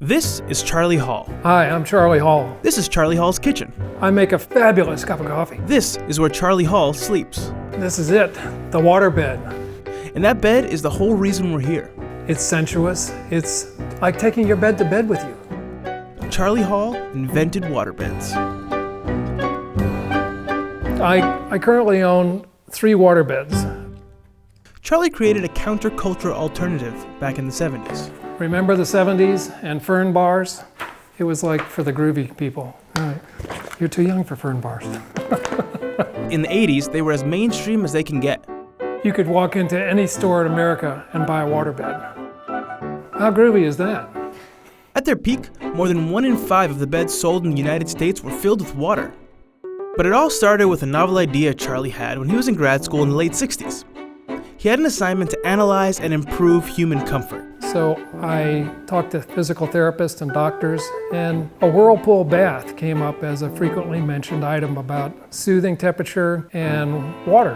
This is Charlie Hall. Hi, I'm Charlie Hall. This is Charlie Hall's kitchen. I make a fabulous cup of coffee. This is where Charlie Hall sleeps. This is it, the waterbed. And that bed is the whole reason we're here. It's sensuous. It's like taking your bed to bed with you. Charlie Hall invented waterbeds. I currently own 3 waterbeds. Charlie created a countercultural alternative back in the 70s. Remember the 70s and fern bars? It was like for the groovy people. Right. You're too young for fern bars. In the 80s, they were as mainstream as they can get. You could walk into any store in America and buy a waterbed. How groovy is that? At their peak, more than 1 in 5 of the beds sold in the United States were filled with water. But it all started with a novel idea Charlie had when he was in grad school in the late 60s. He had an assignment to analyze and improve human comfort. So I talked to physical therapists and doctors, and a whirlpool bath came up as a frequently mentioned item about soothing temperature and water.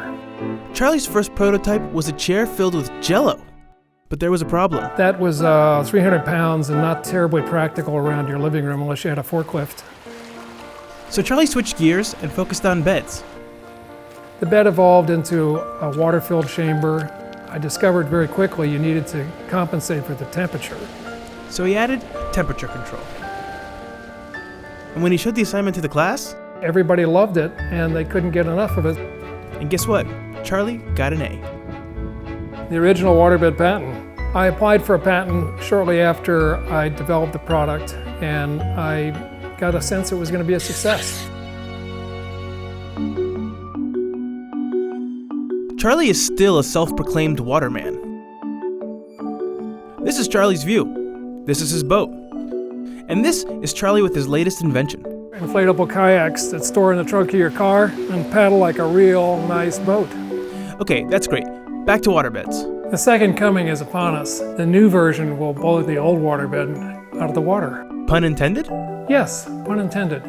Charlie's first prototype was a chair filled with Jell-O. But there was a problem. That was 300 pounds and not terribly practical around your living room unless you had a forklift. So Charlie switched gears and focused on beds. The bed evolved into a water-filled chamber. I discovered very quickly you needed to compensate for the temperature. So he added temperature control. And when he showed the assignment to the class, everybody loved it and they couldn't get enough of it. And guess what? Charlie got an A. The original waterbed patent. I applied for a patent shortly after I developed the product, and I got a sense it was going to be a success. Charlie is still a self-proclaimed waterman. This is Charlie's view. This is his boat. And this is Charlie with his latest invention. Inflatable kayaks that store in the trunk of your car and paddle like a real nice boat. Okay, that's great. Back to waterbeds. The second coming is upon us. The new version will blow the old waterbed out of the water. Pun intended? Yes, pun intended.